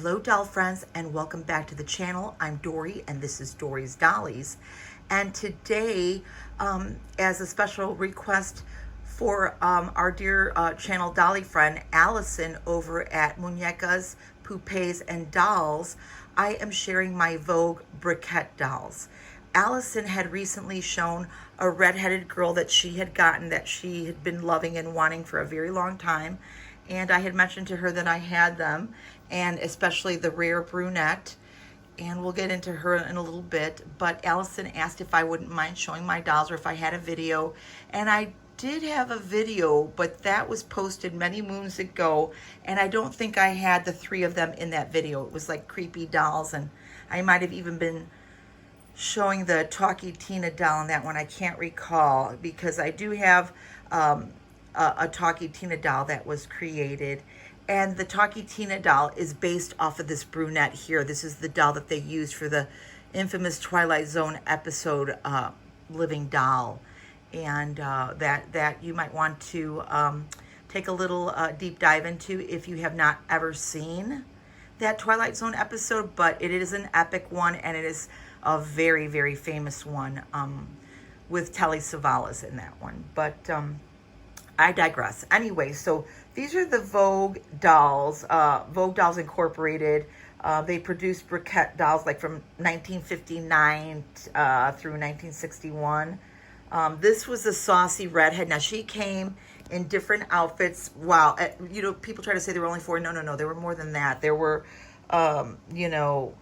Hello doll friends, and welcome back to the channel. I'm Dory and this is Dory's Dollies. And today, as a special request for our dear channel dolly friend Alison over at Muñecas, Poupées, and Dolls, I am sharing my Vogue Brikette dolls. Alison had recently shown a redheaded girl that she had gotten that she had been loving and wanting for a very long time. And I had mentioned to her that I had them, and especially the rare brunette. And we'll get into her in a little bit. But Alison asked if I wouldn't mind showing my dolls or if I had a video. And I did have a video, but that was posted many moons ago. And I don't think I had the three of them in that video. It was like creepy dolls. And I might have even been showing the Talkie Tina doll in that one. I can't recall, because I do have a Talkie Tina doll that was created. And the Talkie Tina doll is based off of this brunette here. This is the doll that they used for the infamous Twilight Zone episode, Living Doll. And that you might want to take a little deep dive into if you have not ever seen that Twilight Zone episode. But it is an epic one, and it is a very, very famous one with Telly Savalas in that one. But I digress. Anyway, so these are the Vogue dolls, Vogue Dolls Incorporated. They produced Brikette dolls like from 1959 through 1961. This was a saucy redhead. Now, she came in different outfits. Wow. You know, people try to say there were only four. No. There were more than that. There were, you know,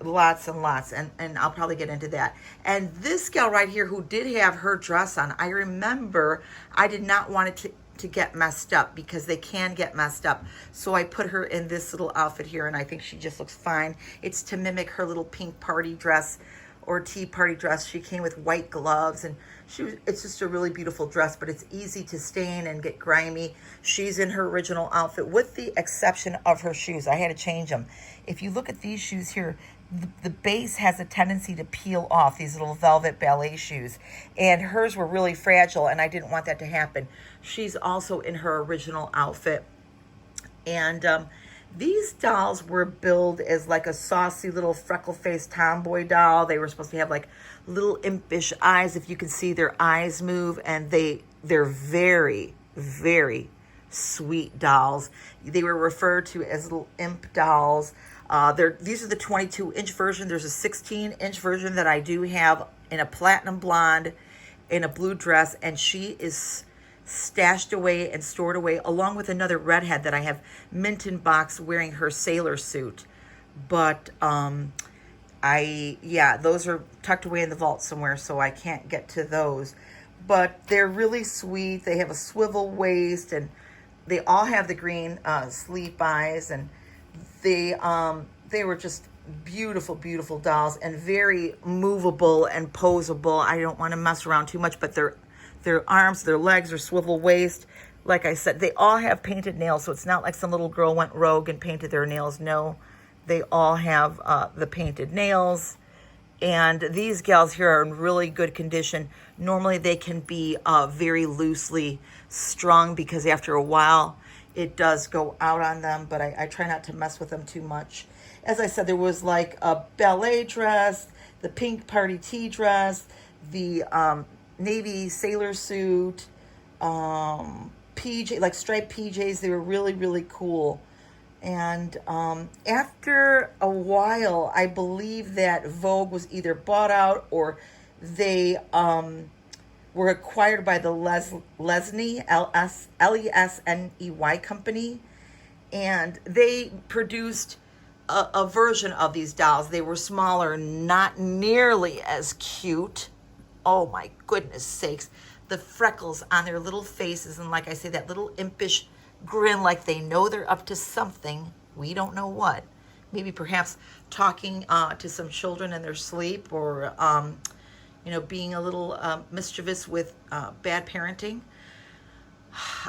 lots and lots, and I'll probably get into that. And this gal right here who did have her dress on, I remember I did not want it to get messed up, because they can get messed up. So I put her in this little outfit here, and I think she just looks fine. It's to mimic her little pink party dress or tea party dress. She came with white gloves, and it's just a really beautiful dress, but it's easy to stain and get grimy. She's in her original outfit, with the exception of her shoes. I had to change them. If you look at these shoes here, the base has a tendency to peel off, these little velvet ballet shoes. And hers were really fragile, and I didn't want that to happen. She's also in her original outfit. And these dolls were billed as like a saucy little freckle-faced tomboy doll. They were supposed to have like little impish eyes, if you can see their eyes move. And they're very, very sweet dolls. They were referred to as little imp dolls. These are the 22-inch version. There's a 16-inch version that I do have in a platinum blonde in a blue dress, and she is stashed away and stored away along with another redhead that I have mint in box wearing her sailor suit. But those are tucked away in the vault somewhere, so I can't get to those. But they're really sweet. They have a swivel waist, and they all have the green sleep eyes, and they were just beautiful, beautiful dolls, and very movable and posable. I don't want to mess around too much, but their arms, their legs are swivel waist. Like I said, they all have painted nails, so it's not like some little girl went rogue and painted their nails. No, they all have the painted nails. And these gals here are in really good condition. Normally they can be very loosely strung, because after a while it does go out on them, but I try not to mess with them too much. As I said, there was like a ballet dress, the pink party tea dress, the navy sailor suit, PJ, like striped PJs. They were really, really cool. And after a while, I believe that Vogue was either bought out or they were acquired by the Lesney, Lesney company. And they produced a version of these dolls. They were smaller, not nearly as cute. Oh my goodness sakes. The freckles on their little faces, and like I say, that little impish grin, like they know they're up to something. We don't know what. Maybe perhaps talking to some children in their sleep, or you know, being a little mischievous with bad parenting.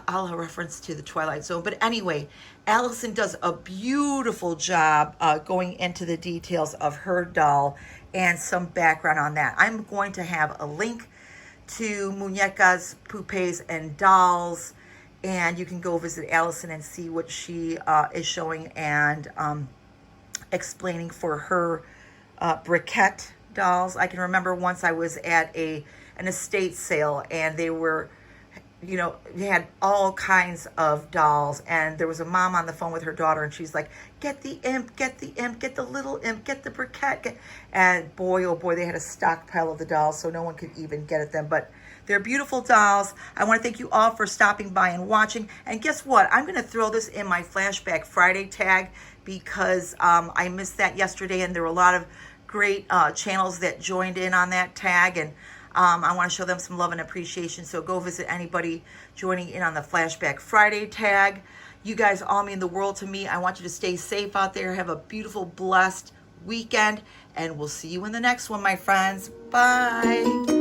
I'll reference to the Twilight Zone. But anyway, Alison does a beautiful job going into the details of her doll and some background on that. I'm going to have a link to Muñecas, Poupées, and Dolls, and you can go visit Alison and see what she is showing. And explaining for her Brikette dolls. I can remember once I was at an estate sale, and they were, you know, they had all kinds of dolls, and there was a mom on the phone with her daughter, and she's like, get the imp, get the imp, get the little imp, get the Brikette. And boy, oh boy, they had a stockpile of the dolls, so no one could even get at them. But they're beautiful dolls. I want to thank you all for stopping by and watching. And guess what? I'm going to throw this in my Flashback Friday tag, because I missed that yesterday, and there were a lot of great channels that joined in on that tag, and I want to show them some love and appreciation. So go visit anybody joining in on the Flashback Friday tag. You guys all mean the world to me. I want you to stay safe out there. Have a beautiful, blessed weekend, and we'll see you in the next one, my friends. Bye.